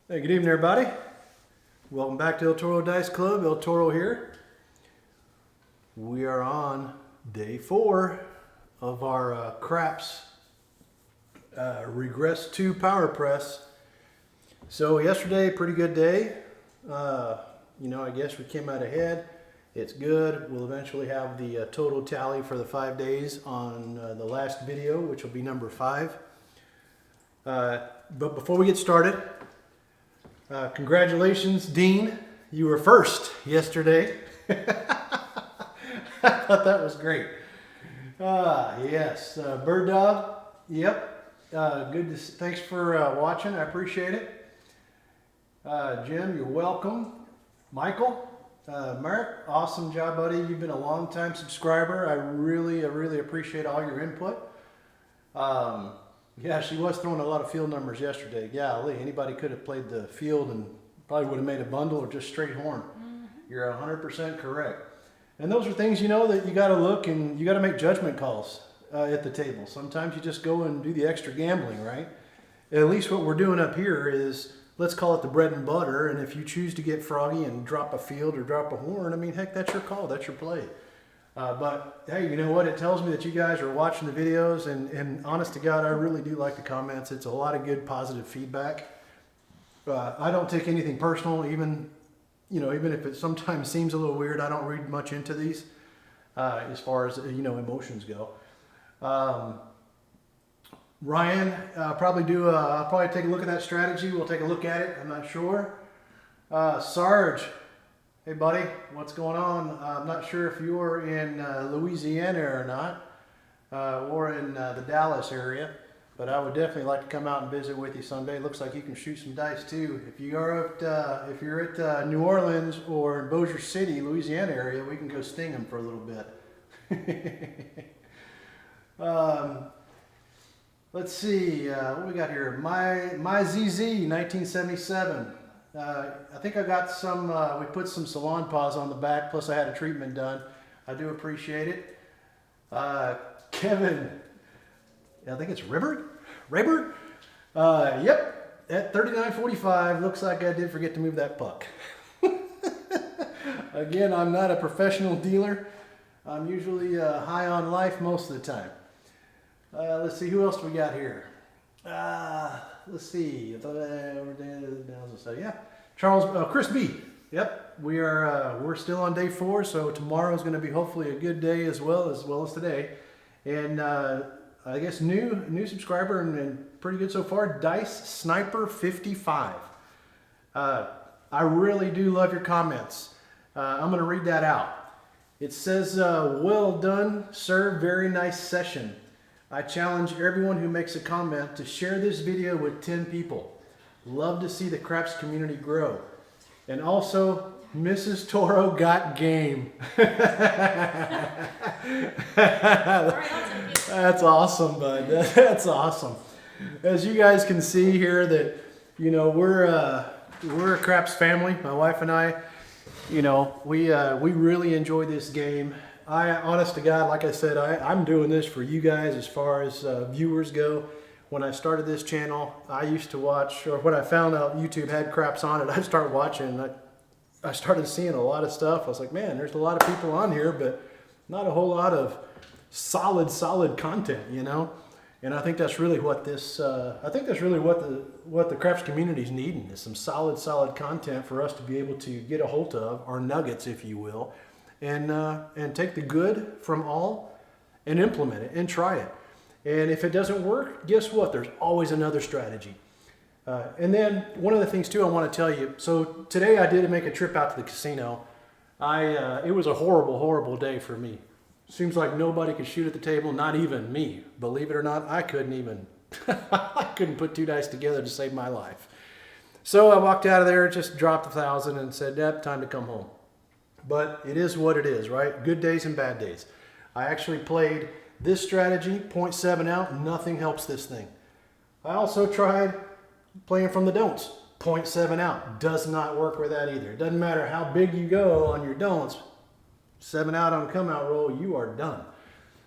Hey, good evening, everybody. Welcome back to El Toro Dice Club. El Toro here. We are on day 4 of our Craps Regress 2 Power Press. So yesterday, pretty good day. I guess we came out ahead. It's good. We'll eventually have the total tally for the 5 days on the last video, which will be number 5. But before we get started, congratulations, Dean. You were first yesterday. I thought that was great. Yes. Bird Dog. Yep. Thanks for watching. I appreciate it. Jim, you're welcome. Michael, Mark, awesome job, buddy. You've been a long-time subscriber. I really appreciate all your input. Yeah, she was throwing a lot of field numbers yesterday. Golly, anybody could have played the field and probably would have made a bundle or just straight horn. Mm-hmm. You're 100% correct. And those are things, that you got to look and you got to make judgment calls at the table. Sometimes you just go and do the extra gambling, right? At least what we're doing up here is, let's call it the bread and butter. And if you choose to get froggy and drop a field or drop a horn, I mean, heck, that's your call. That's your play. But hey, you know what? It tells me that you guys are watching the videos, and honest to God, I really do like the comments. It's a lot of good, positive feedback. I don't take anything personal, even if it sometimes seems a little weird. I don't read much into these as far as emotions go. Ryan, I'll probably take a look at that strategy. We'll take a look at it. I'm not sure. Sarge. Hey buddy, what's going on? I'm not sure if you're in Louisiana or not, or in the Dallas area, but I would definitely like to come out and visit with you someday. Looks like you can shoot some dice too. If you're at New Orleans or in Bossier City, Louisiana area, we can go sting them for a little bit. Let's see, what we got here? My ZZ 1977. I think I got some, we put some salon paws on the back, plus I had a treatment done. I do appreciate it. Kevin, I think it's Raybert? Yep, at 39.45, looks like I did forget to move that puck. Again, I'm not a professional dealer. I'm usually high on life most of the time. Let's see, who else do we got here? Let's see. Yeah, Chris B. Yep, we're still on day 4, so tomorrow is going to be hopefully a good day as well as today. And I guess new subscriber and pretty good so far. Dice Sniper 55. I really do love your comments. I'm going to read that out. It says, "Well done, sir. Very nice session. I challenge everyone who makes a comment to share this video with 10 people. Love to see the craps community grow. And also, Mrs. Toro got game." That's awesome, bud. That's awesome. As you guys can see here, that we're a craps family. My wife and I, we really enjoy this game. Honest to God, like I said, I'm doing this for you guys as far as viewers go. When I started this channel, I used to watch, or when I found out YouTube had craps on it, I started watching, and I started seeing a lot of stuff. I was like, man, there's a lot of people on here, but not a whole lot of solid content, And I think that's really what what the craps community is needing, is some solid content for us to be able to get a hold of, our nuggets, if you will. And take the good from all and implement it and try it. And if it doesn't work, guess what? There's always another strategy. And then one of the things too I want to tell you. So today I did make a trip out to the casino. It was a horrible day for me. Seems like nobody could shoot at the table, not even me. Believe it or not, I couldn't even. I couldn't put 2 dice together to save my life. So I walked out of there, just dropped 1,000 and said, yep, time to come home. But it is what it is, right? Good days and bad days. I actually played this strategy, 0.7 out. Nothing helps this thing. I also tried playing from the don'ts. 0.7 out. Does not work with that either. It doesn't matter how big you go on your don'ts. 7 out on a come out roll, you are done.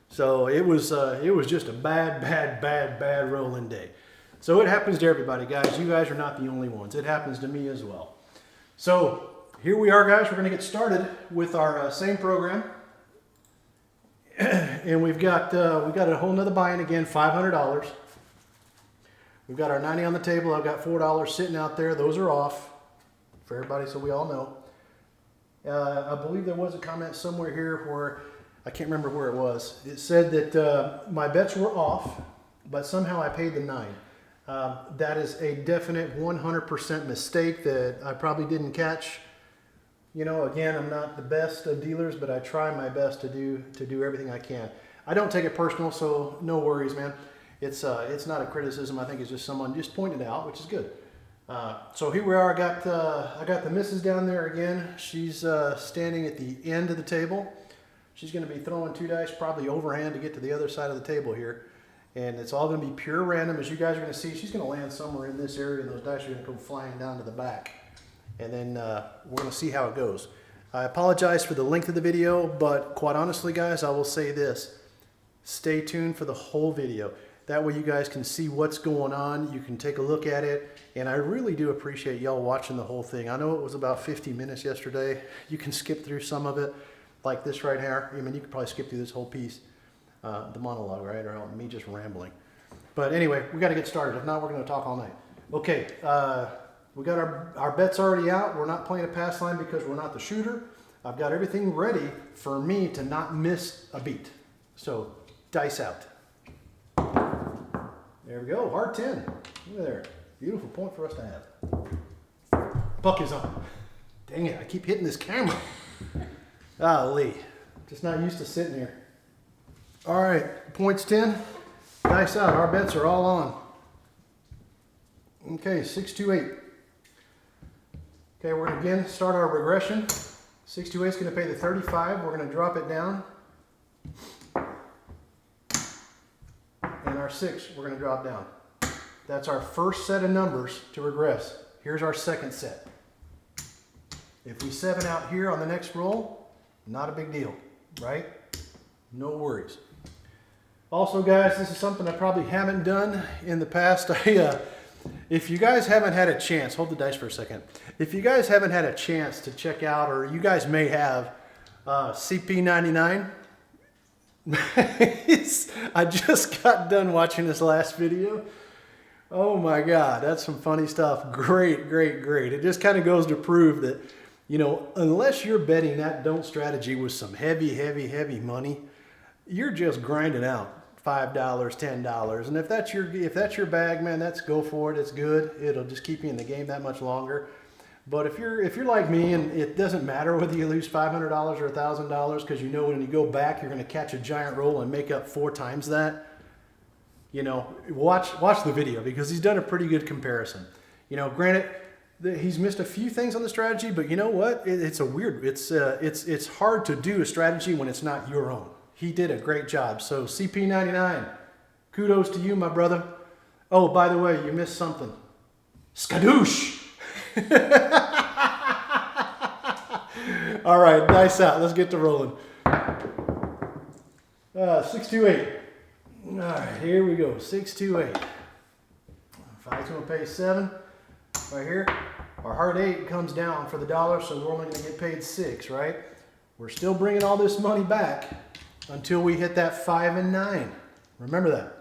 So it was just a bad rolling day. So it happens to everybody, guys. You guys are not the only ones. It happens to me as well. So here we are, guys. We're going to get started with our same program. And we've got a whole nother buy-in again, $500. We've got our 90 on the table. I've got $4 sitting out there. Those are off for everybody, so we all know. I believe there was a comment somewhere here where, I can't remember where it was. It said that my bets were off, but somehow I paid the 9. That is a definite 100% mistake that I probably didn't catch. You know, again, I'm not the best of dealers, but I try my best to do everything I can. I don't take it personal, so no worries, man. It's not a criticism. I think it's just someone just pointed out, which is good. So here we are. I got the missus down there again. She's standing at the end of the table. She's going to be throwing 2 dice, probably overhand to get to the other side of the table here. And it's all going to be pure random. As you guys are going to see, she's going to land somewhere in this area, and those dice are going to go flying down to the back. And then we're going to see how it goes. I apologize for the length of the video, but quite honestly, guys, I will say this. Stay tuned for the whole video. That way you guys can see what's going on. You can take a look at it. And I really do appreciate y'all watching the whole thing. I know it was about 50 minutes yesterday. You can skip through some of it, like this right here. I mean, you could probably skip through this whole piece, the monologue, right? Or me just rambling. But anyway, we got to get started. If not, we're going to talk all night. Okay. We got our bets already out. We're not playing a pass line because we're not the shooter. I've got everything ready for me to not miss a beat. So, dice out. There we go, hard 10. Look at there. Beautiful point for us to have. Puck is on. Dang it, I keep hitting this camera. Golly, just not used to sitting here. All right, points 10. Dice out, our bets are all on. Okay, 628. Okay, we're going to again start our regression. 628 is going to pay the 35. We're going to drop it down. And our 6, we're going to drop down. That's our first set of numbers to regress. Here's our second set. If we 7 out here on the next roll, not a big deal, right? No worries. Also, guys, this is something I probably haven't done in the past. If you guys haven't had a chance, hold the dice for a second. If you guys haven't had a chance to check out, or you guys may have, CP99, I just got done watching this last video. Oh my God, that's some funny stuff. Great, great, great. It just kind of goes to prove that, you know, unless you're betting that don't strategy with some heavy, heavy, heavy money, you're just grinding out $5, $10. And if that's your bag, man, go for it. It's good. It'll just keep you in the game that much longer. But if you're like me, and it doesn't matter whether you lose $500 or $1,000, because you know when you go back, you're going to catch a giant roll and make up 4 times that. You know, watch the video, because he's done a pretty good comparison. You know, granted, he's missed a few things on the strategy, but you know what? It's hard to do a strategy when it's not your own. He did a great job. So CP99, kudos to you, my brother. Oh, by the way, you missed something. Skadoosh! All right, dice out. Let's get to rolling. 628. All right, here we go. 628. 5's going to pay 7 right here. Our hard 8 comes down for the dollar, so we're only going to get paid 6, right? We're still bringing all this money back until we hit that 5 and 9. Remember that.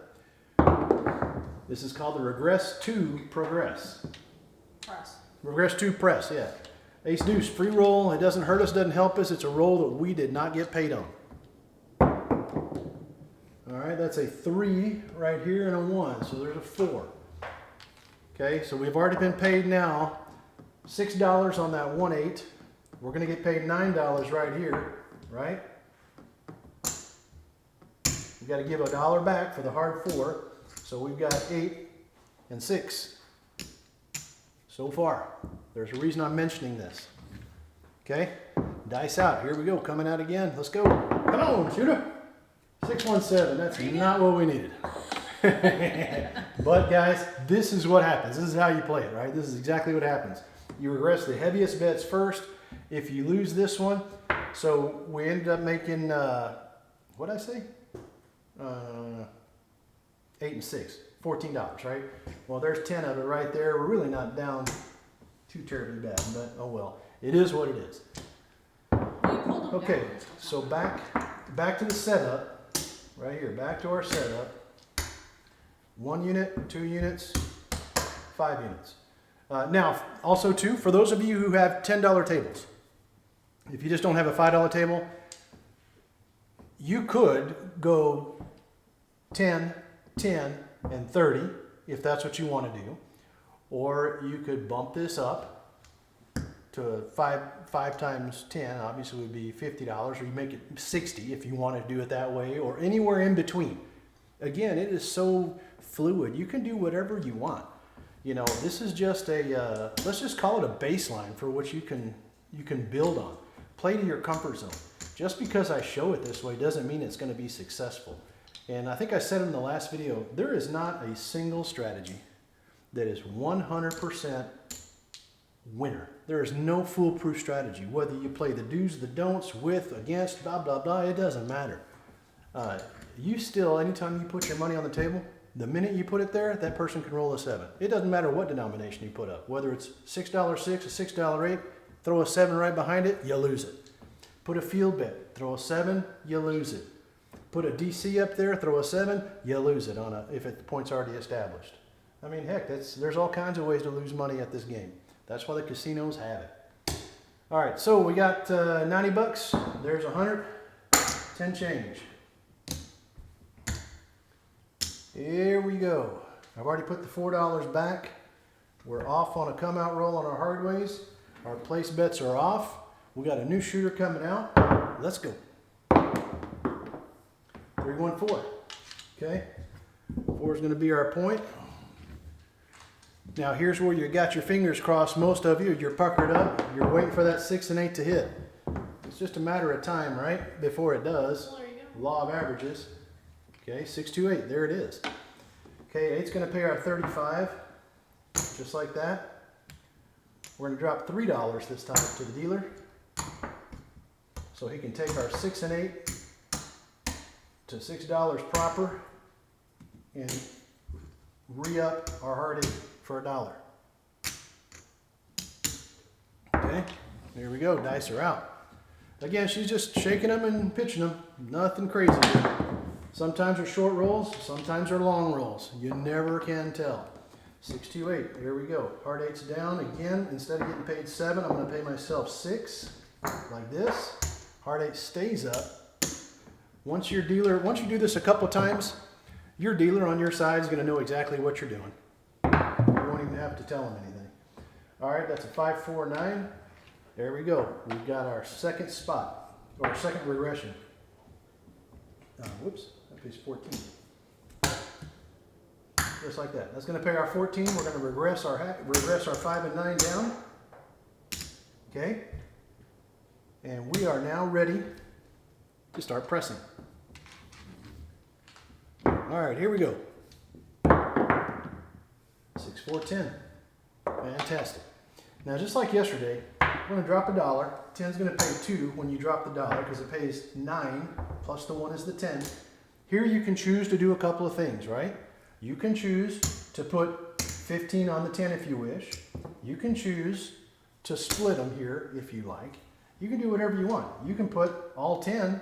This is called the Regress to Progress. Press. Regress to Press, yeah. Ace deuce, free roll. It doesn't hurt us, doesn't help us. It's a roll that we did not get paid on. All right, that's a 3 right here and a 1, so there's a 4. Okay, so we've already been paid now $6 on that 1-8. We're going to get paid $9 right here, right? We've got to give $1 back for the hard 4, so we've got 8 and 6 so far. There's a reason I'm mentioning this. Okay, dice out. Here we go, coming out again. Let's go. Come on, shooter. 617. That's not what we needed. But guys, this is what happens. This is how you play it, right? This is exactly what happens. You regress the heaviest bets first. If you lose this one, so we ended up making, what did I say? 8 and 6. $14, right? Well, there's 10 of it right there. We're really not down too terribly bad, but oh well. It is what it is. Okay, so back to the setup, right here, back to our setup. 1 unit, 2 units, 5 units. Now, also too, for those of you who have $10 tables, if you just don't have a $5 table, you could go 10, 10, and 30 if that's what you want to do. Or you could bump this up to 5 times 10, obviously would be $50, or you make it 60 if you want to do it that way, or anywhere in between. Again, it is so fluid. You can do whatever you want. You know, this is just a, let's just call it a baseline for which you can build on. Play to your comfort zone. Just because I show it this way doesn't mean it's going to be successful. And I think I said in the last video, there is not a single strategy that is 100% winner. There is no foolproof strategy. Whether you play the do's, the don'ts, with, against, blah, blah, blah, it doesn't matter. You still, anytime you put your money on the table, the minute you put it there, that person can roll a 7. It doesn't matter what denomination you put up. Whether it's $6.06 or $6.08, throw a 7 right behind it, you lose it. Put a field bet, throw a 7, you lose it. Put a DC up there, throw a 7, you lose it if the point's already established. I mean, heck, there's all kinds of ways to lose money at this game. That's why the casinos have it. All right, so we got 90 bucks. There's 100, 10 change. Here we go. I've already put the $4 back. We're off on a come out roll on our hardways. Our place bets are off. We got a new shooter coming out. Let's go. 3-1-4. Okay. 4 is going to be our point. Now here's where you got your fingers crossed. Most of you, you're puckered up. You're waiting for that 6 and 8 to hit. It's just a matter of time, right? Before it does. Well, there you go. Law of averages. Okay, 6, 2, 8. There it is. Okay, 8's going to pay our 35. Just like that. We're going to drop $3 this time to the dealer. So he can take our 6 and 8 to $6 proper and re-up our hard 8 for $1. Okay, there we go. Dice are out. Again, she's just shaking them and pitching them. Nothing crazy here. Sometimes they're short rolls, sometimes they're long rolls. You never can tell. 6, 2, 8. Here we go. Hard 8's down. Again, instead of getting paid 7, I'm going to pay myself 6, like this. Hard 8 stays up. Once you do this a couple times, your dealer on your side is going to know exactly what you're doing. You won't even have to tell him anything. All right, that's a 5, 4, 9. There we go. We've got our second spot, or our second regression. Whoops, that pays 14. Just like that. That's going to pay our 14. We're going to regress our 5 and 9 down. Okay. And we are now ready to start pressing. All right, here we go. 6, 4, 10. Fantastic. Now, just like yesterday, we're going to drop $1. 10 is going to pay 2 when you drop the $1 because it pays 9 plus the 1 is the 10. Here you can choose to do a couple of things, right? You can choose to put 15 on the 10 if you wish. You can choose to split them here if you like. You can do whatever you want. You can put all 10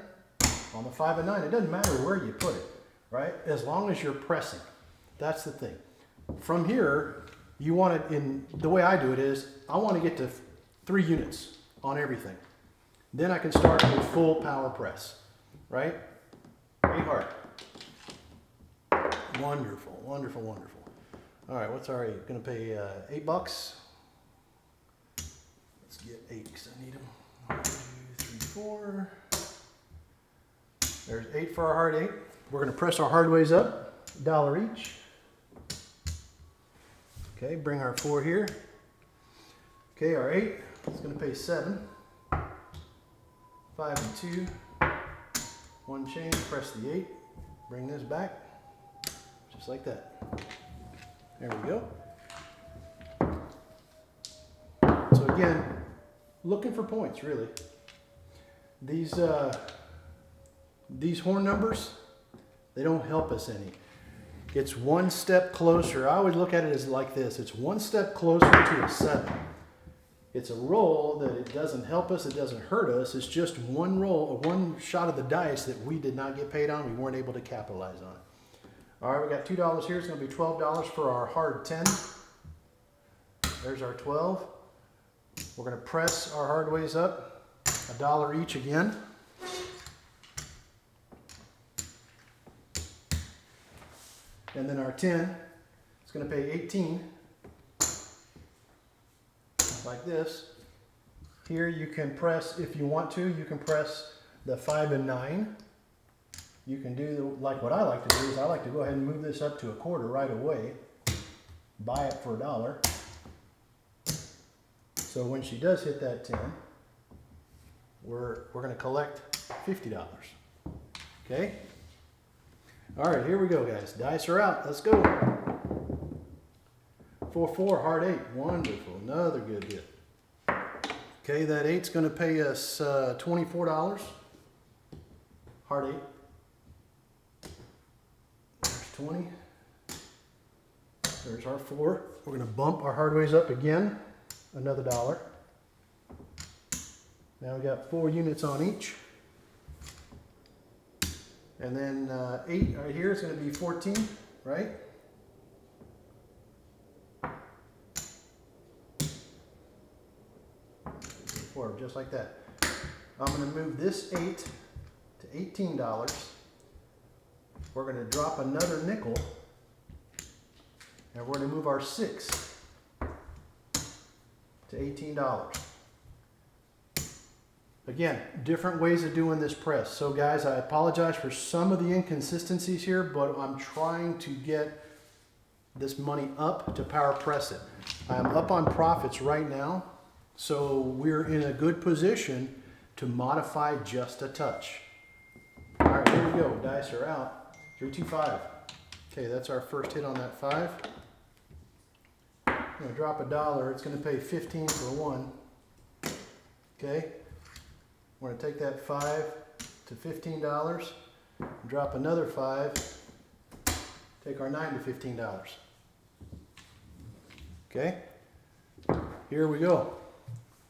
on the 5 and 9. It doesn't matter where you put it, right? As long as you're pressing. That's the thing. From here, you want it in, the way I do it is, I want to get to 3 units on everything. Then I can start a full power press, right? 8 hard. Wonderful, wonderful, wonderful. All right, what's our 8? Gonna pay $8. Let's get 8 because I need them. 1, 2, 3, 4. There's 8 for our hard 8. We're gonna press our hardways up, $1 each. Okay, bring our 4 here. Okay, our 8 is gonna pay 7. 5 and 2. 1 change, press the 8. Bring this back. Just like that. There we go. So again, looking for points, really. These horn numbers, they don't help us any. It's one step closer. I always look at it as like this. It's one step closer to a 7. It's a roll that it doesn't help us, it doesn't hurt us. It's just one roll, one shot of the dice that we did not get paid on. We weren't able to capitalize on it. All right, we got $2 here. It's going to be $12 for our hard 10. There's our 12. We're going to press our hard ways up, $1 each again. And then our 10, it's going to pay 18. Like this. Here you can press, if you want to, you can press the 5 and 9. You can do, like what I like to do is I like to go ahead and move this up to a quarter right away. Buy it for $1. So when she does hit that 10, we're going to collect $50. Okay? All right, here we go, guys. Dice are out. Let's go. 4-4, hard 8. Wonderful. Another good hit. Okay, that 8's going to pay us $24. Hard 8. There's 20. There's our 4. We're going to bump our hard ways up again. Another $1. Now we got 4 units on each. And then 8 right here is going to be 14, right? Just like that. I'm going to move this 8 to $18. We're going to drop another nickel, and we're going to move our 6 to $18. Again, different ways of doing this press. So guys, I apologize for some of the inconsistencies here, but I'm trying to get this money up to power press it. I'm up on profits right now. So we're in a good position to modify just a touch. All right, here we go. Dice are out. 3, 2, 5. Okay, that's our first hit on that 5. I'm going to drop $1. It's going to pay 15 for 1. Okay. We're going to take that 5 to $15. Drop another 5. Take our 9 to $15. Okay. Here we go.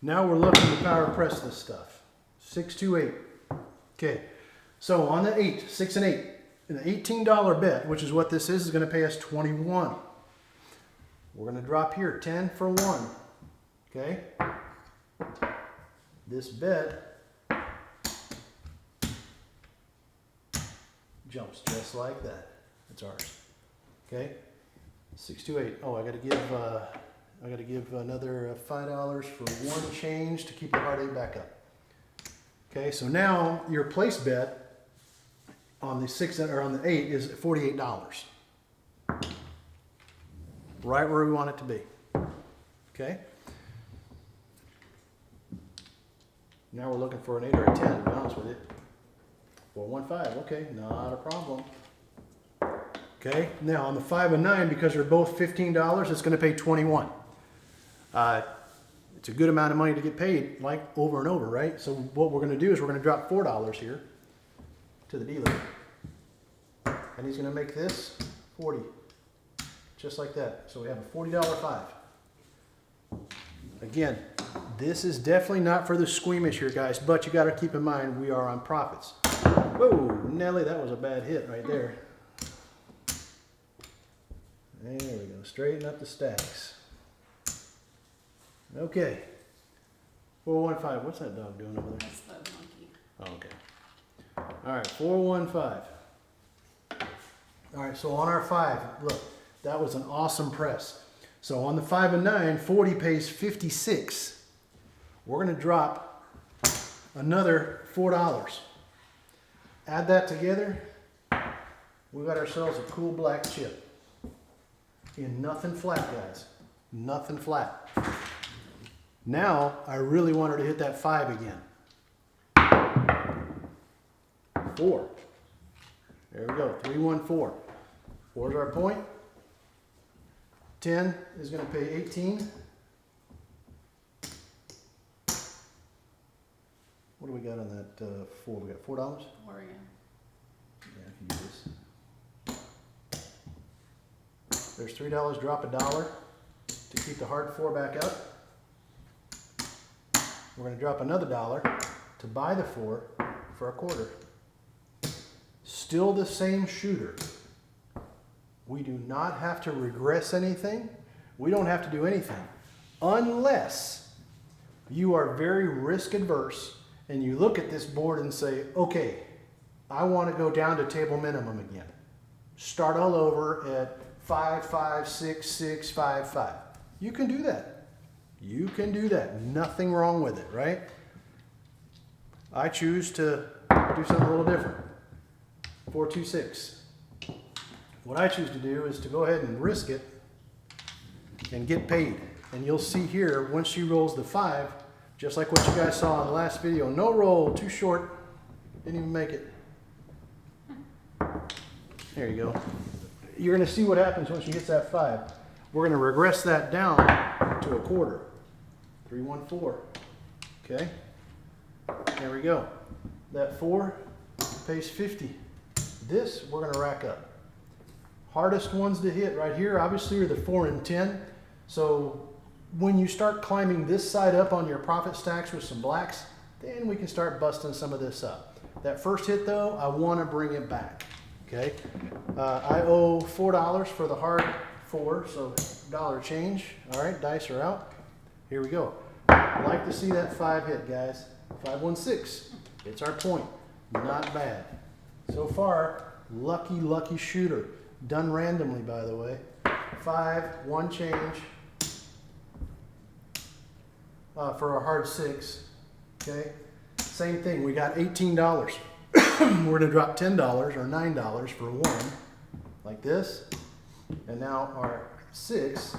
Now we're looking to power press this stuff. 6, 2, 8. Okay, so on the 8, 6 and 8, an $18 bet, which is what this is going to pay us 21. We're going to drop here 10 for 1. Okay, this bet jumps just like that. It's ours. Okay, 6, 2, 8. Oh, I got to give another $5 for 1 change to keep the hard 8 back up. Okay, so now your place bet on the 6 or on the 8 is $48. Right where we want it to be. Okay. Now we're looking for an 8 or a 10, to be honest with you. 4, 1, 5. Okay, not a problem. Okay, now on the 5 and 9, because they're both $15, it's going to pay 21. It's a good amount of money to get paid, like over and over, right? So what we're going to do is we're going to drop $4 here to the dealer, and he's going to make this 40, just like that. So we have a $40 5. Again, this is definitely not for the squeamish here, guys, but you got to keep in mind we are on profits. Whoa, Nelly, that was a bad hit right there. There we go. Straighten up the stacks. Okay. 415. What's that dog doing over there? That's the monkey. Oh, okay. All right. 415. All right. So on our 5, look, that was an awesome press. So on the 5 and 9, 40 pays 56. We're going to drop another $4. Add that together. We got ourselves a cool black chip. In nothing flat, guys. Nothing flat. Now, I really want her to hit that 5 again. 4. There we go. 3, 1, 4. Where's our point? 10 is going to pay 18. What do we got on that 4? We got $4? 4, yeah. Yeah, I can do this. There's $3, drop $1 to keep the hard 4 back up. We're going to drop another $1 to buy the 4 for a quarter. Still the same shooter. We do not have to regress anything. We don't have to do anything unless you are very risk adverse and you look at this board and say, okay, I want to go down to table minimum again. Start all over at 5, 5, 6, 6, 5, 5. You can do that. You can do that. Nothing wrong with it, right? I choose to do something a little different. 4, 2, 6. What I choose to do is to go ahead and risk it and get paid. And you'll see here, once she rolls the 5, just like what you guys saw in the last video, no roll, too short, didn't even make it. There you go. You're going to see what happens when she hits that 5. We're going to regress that down to a quarter. 3, 1, 4. Okay. There we go. That 4 pays 50. This we're going to rack up. Hardest ones to hit right here, obviously, are the 4 and 10. So when you start climbing this side up on your profit stacks with some blacks, then we can start busting some of this up. That first hit, though, I want to bring it back. Okay. I owe $4 for the hard 4, so $1 change. All right, dice are out. Here we go. I like to see that 5 hit, guys. 5, 1, 6. It's our point. Not bad. So far, lucky, lucky shooter. Done randomly, by the way. 5, 1 change for a hard 6. Okay. Same thing. We got $18. We're going to drop $10 or $9 for 1, like this. And now our 6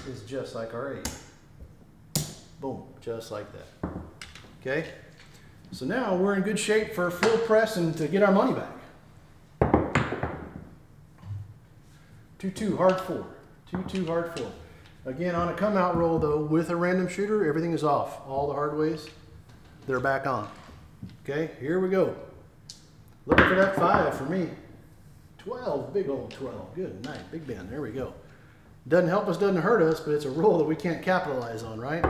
is just like our 8. Boom, just like that. Okay? So now we're in good shape for full press and to get our money back. 2-2, hard 4. 2-2, hard 4. Again, on a come out roll though, with a random shooter, everything is off. All the hard ways, they're back on. Okay, here we go. Looking for that 5 for me. 12, big old 12. Good night, Big Ben. There we go. Doesn't help us, doesn't hurt us, but it's a roll that we can't capitalize on, right?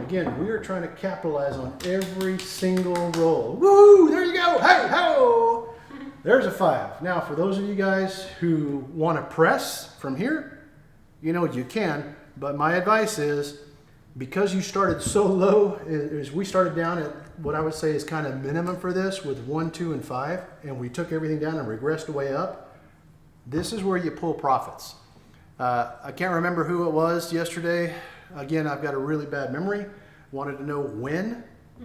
Again, we are trying to capitalize on every single roll. Woo! There you go. Hey, ho! There's a 5. Now, for those of you guys who want to press from here, you know you can, but my advice is, because you started so low, is we started down at what I would say is kind of minimum for this with 1, 2, and 5, and we took everything down and regressed way up. This is where you pull profits. I can't remember who it was yesterday. Again, I've got a really bad memory. Wanted to know when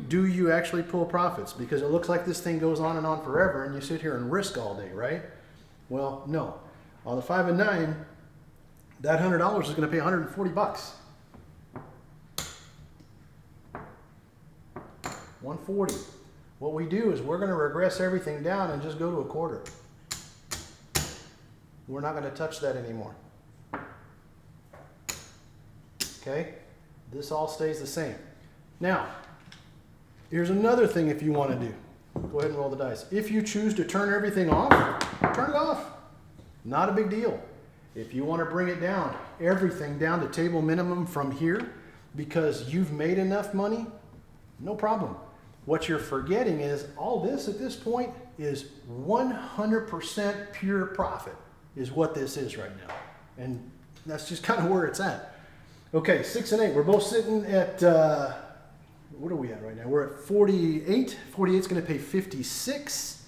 do you actually pull profits? Because it looks like this thing goes on and on forever and you sit here and risk all day, right? Well, no. On the 5 and 9, that $100 is going to pay 140 bucks. 140. What we do is we're going to regress everything down and just go to a quarter. We're not going to touch that anymore. Okay? This all stays the same. Now, here's another thing if you want to do. Go ahead and roll the dice. If you choose to turn everything off, turn it off. Not a big deal. If you want to bring it down, everything down to table minimum from here, because you've made enough money, no problem. What you're forgetting is all this at this point is 100% pure profit is what this is right now. And that's just kind of where it's at. Okay, 6 and 8. We're both sitting at, what are we at right now? We're at 48. 48 is going to pay 56.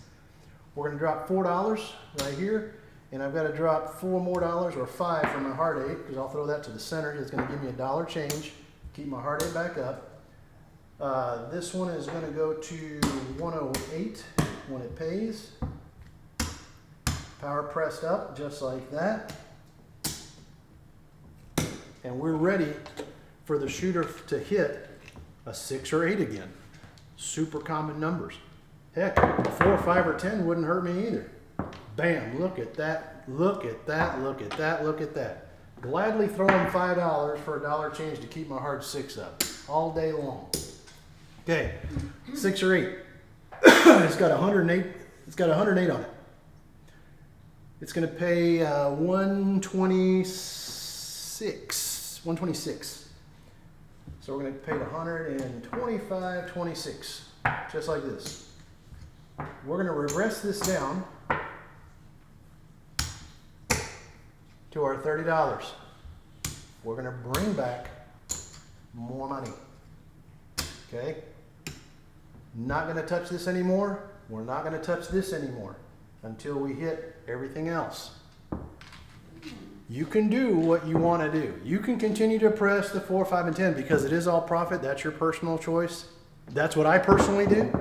We're going to drop $4 right here. And I've got to drop $4 more or 5 for my hard 8, because I'll throw that to the center. It's going to give me $1 change. Keep my hard 8 back up. This one is going to go to 108 when it pays. Power pressed up just like that. And we're ready for the shooter to hit a 6 or 8 again. Super common numbers. Heck, a 4, 5, or 10 wouldn't hurt me either. Bam, look at that, look at that, look at that, look at that. Gladly throw in $5 for $1 change to keep my hard 6 up all day long. Okay, 6 or 8. It's got 108. It's got 108 on it. It's going to pay 126. So we're going to pay 125.26, just like this. We're going to regress this down to our $30. We're going to bring back more money. Okay? Not going to touch this anymore. We're not going to touch this anymore until we hit everything else. You can do what you want to do. You can continue to press the 4, 5, and 10 because it is all profit. That's your personal choice. That's what I personally do.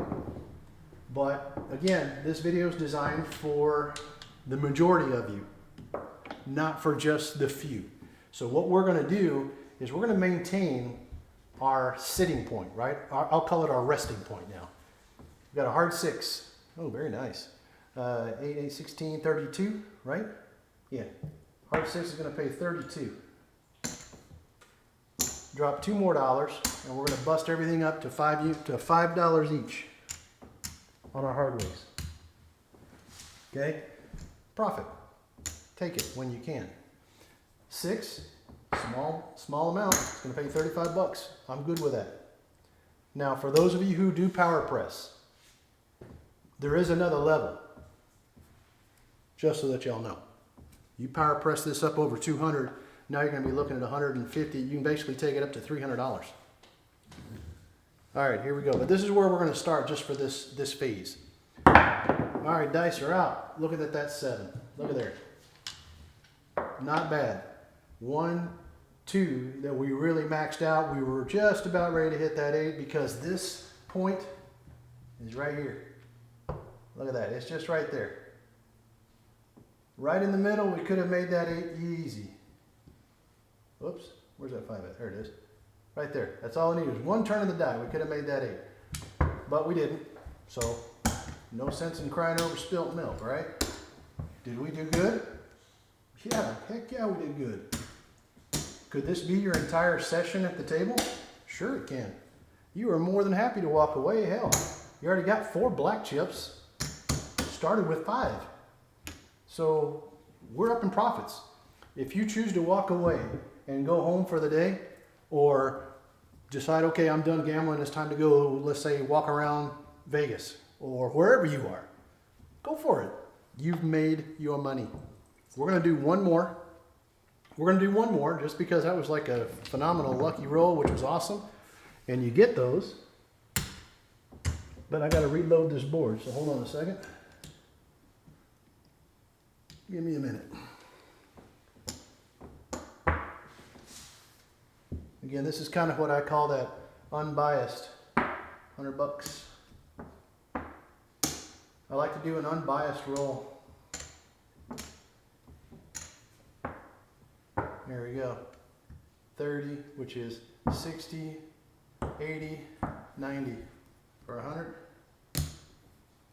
But again, this video is designed for the majority of you, not for just the few. So what we're going to do is we're going to maintain our sitting point, right? I'll call it our resting point now. We've got a hard 6. Oh, very nice. 8, 8, 16, 32, right? Yeah. Hard 6 is going to pay 32. Drop $2 more, and we're going to bust everything up to $5 each on our hard ways. Okay? Profit. Take it when you can. 6, small amount. It's going to pay 35 bucks. I'm good with that. Now, for those of you who do power press, there is another level. Just so that y'all know. You power press this up over 200, now you're going to be looking at 150. You can basically take it up to $300. All right, here we go. But this is where we're going to start just for this phase. All right, dice are out. Looking at that 7. Look at there. Not bad. 1, 2 that we really maxed out. We were just about ready to hit that 8 because this point is right here. Look at that. It's just right there. Right in the middle, we could have made that 8 easy. Whoops, where's that 5 at? There it is. Right there. That's all I needed was one turn of the die. We could have made that 8. But we didn't. So, no sense in crying over spilt milk, right? Did we do good? Yeah, heck yeah, we did good. Could this be your entire session at the table? Sure it can. You are more than happy to walk away. Hell, you already got 4 black chips. Started with 5. So we're up in profits. If you choose to walk away and go home for the day, or decide, okay, I'm done gambling, it's time to go, let's say, walk around Vegas or wherever you are, go for it. You've made your money. We're going to do one more. We're going to do one more just because that was like a phenomenal lucky roll, which was awesome. And you get those. But I got to reload this board, so hold on a second. Give me a minute. Again, this is kind of what I call that unbiased. 100 bucks. I like to do an unbiased roll. There we go. 30, which is 60, 80, 90. For 100,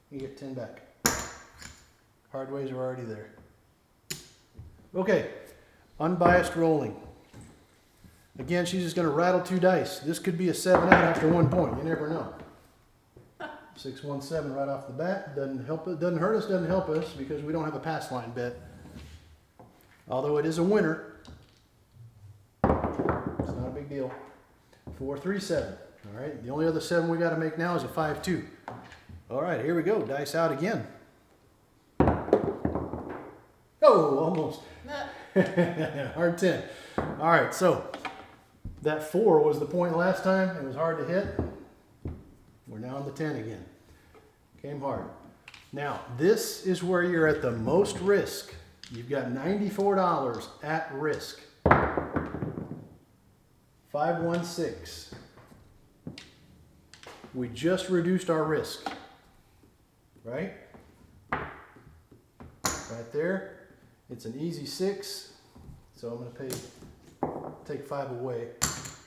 you get 10 back. Hard ways are already there. Okay, unbiased rolling. Again, she's just going to rattle 2 dice. This could be a 7-8 after 1 point. You never know. 6, 1, 7 right off the bat. Doesn't help. Doesn't hurt us. Doesn't help us because we don't have a pass line bet. Although it is a winner, it's not a big deal. 4, 3, 7. All right. The only other 7 we got to make now is a 5, 2. All right. Here we go. Dice out again. Oh, almost. Hard 10. All right, so that 4 was the point last time. It was hard to hit. We're now on the 10 again. Came hard. Now, this is where you're at the most risk. You've got $94 at risk. 516. We just reduced our risk. Right? Right there. It's an easy 6, so I'm going to take 5 away,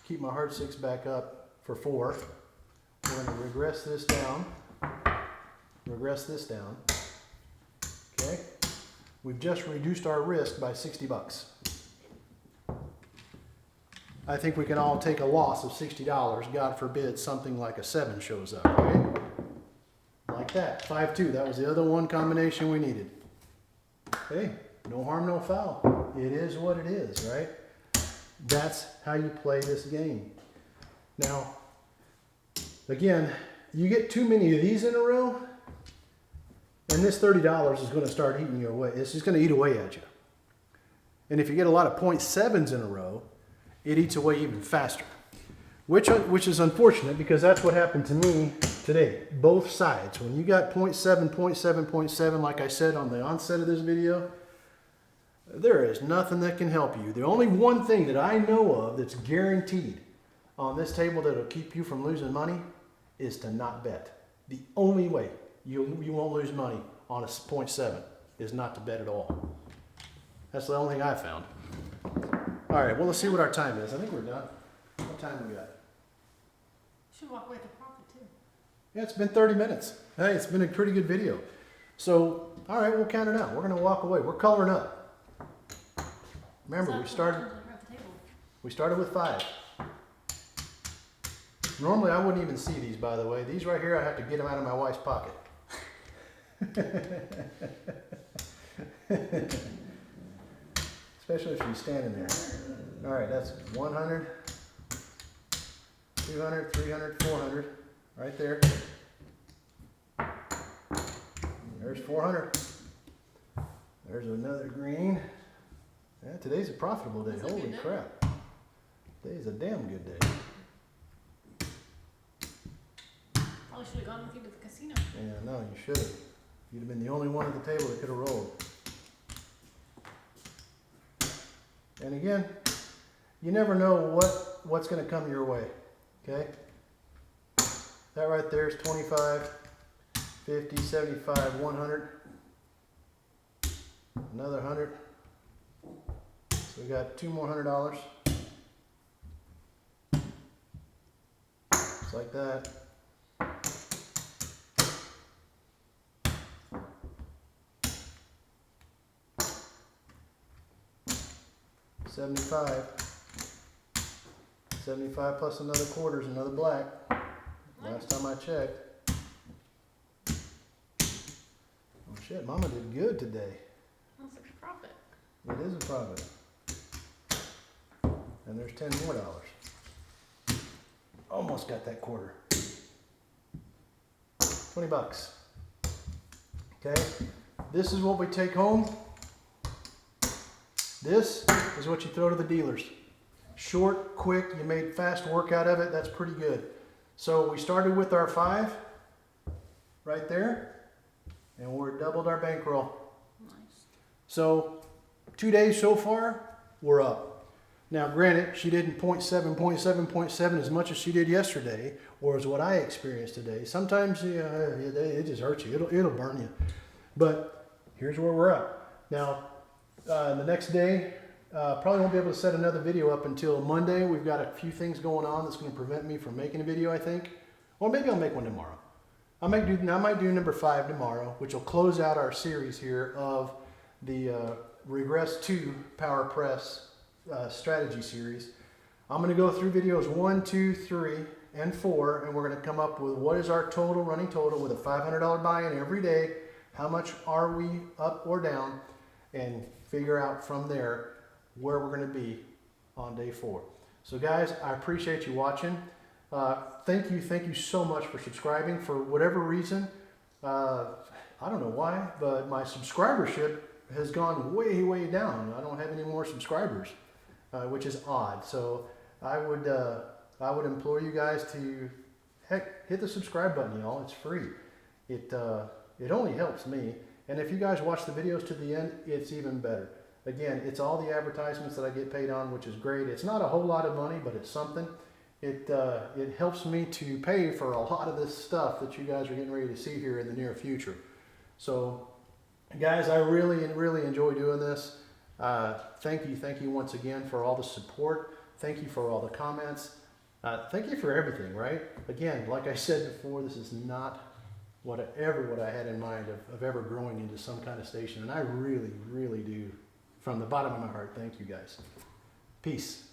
keep my hard 6 back up for 4. We're going to regress this down, okay? We've just reduced our risk by 60 bucks. I think we can all take a loss of $60, God forbid something like a 7 shows up, right? Like that, 5-2, that was the other one combination we needed. hey, no harm, no foul. It is what it is, right? That's how you play this game. Now, again, you get too many of these in a row, and this $30 is going to start eating you away. It's just going to eat away at you. And if you get a lot of 0.7s in a row, it eats away even faster. Which is unfortunate, because that's what happened to me today. Both sides. When you got 0.7, 0.7, 0.7, like I said on the onset of this video, there is nothing that can help you. The only one thing that I know of that's guaranteed on this table that'll keep you from losing money is to not bet. The only way you won't lose money on a 0.7 is not to bet at all. That's the only thing I found. All right, well, let's see what our time is. I think we're done. What time we got? Should walk away with a profit too. Yeah, it's been 30 minutes. Hey, it's been a pretty good video. So, all right, we'll count it out. We're going to walk away. We're coloring up. Remember, we started with 5. Normally, I wouldn't even see these, by the way. These right here, I have to get them out of my wife's pocket. Especially if she's standing there. All right, that's 100, 200, 300, 400, right there. There's 400. There's another green. Yeah, today's a profitable day. Holy crap. Today's a damn good day. Probably should have gone with you to the casino. Yeah, no, you should have. You'd have been the only one at the table that could have rolled. And again, you never know what's going to come your way. Okay? That right there is 25, 50, 75, 100. Another 100. So we got 2 more $100. Just like that. $75. 75 plus another quarter is another black. Last time I checked. Oh shit, Mama did good today. That's a profit. It is a profit. And there's 10 more dollars. Almost got that quarter. 20 bucks. Okay, this is what we take home. This is what you throw to the dealers. Short, quick, you made fast work out of it. That's pretty good. So we started with our 5 right there, and we're doubled our bankroll. Nice. So 2 days so far, we're up. Now granted, she didn't 0.7, 0.7, 0.7 as much as she did yesterday, or as what I experienced today. Sometimes it just hurts you. It'll burn you. But here's where we're at. Now, the next day, probably won't be able to set another video up until Monday. We've got a few things going on that's going to prevent me from making a video, I think. Or maybe I'll make one tomorrow. I might do number 5 tomorrow, which will close out our series here of the Regress 2 Power Press strategy series. I'm going to go through videos 1, 2, 3, and 4, and we're going to come up with what is our total, running total, with a $500 buy-in every day. How much are we up or down? And figure out from there where we're going to be on day 4. So guys, I appreciate you watching. Thank you so much for subscribing. For whatever reason, I don't know why, but my subscribership has gone way down. I don't have any more subscribers, which is odd. So I would implore you guys to hit the subscribe button, y'all. It's free. It only helps me. And if you guys watch the videos to the end, it's even better. Again, it's all the advertisements that I get paid on, which is great. It's not a whole lot of money, but it's something. It helps me to pay for a lot of this stuff that you guys are getting ready to see here in the near future. So, guys, I really enjoy doing this. Thank you once again for all the support. Thank you for all the comments. Thank you for everything, right? Again, like I said before, this is not what I had in mind of ever growing into some kind of station. And I really do, from the bottom of my heart, thank you guys. Peace.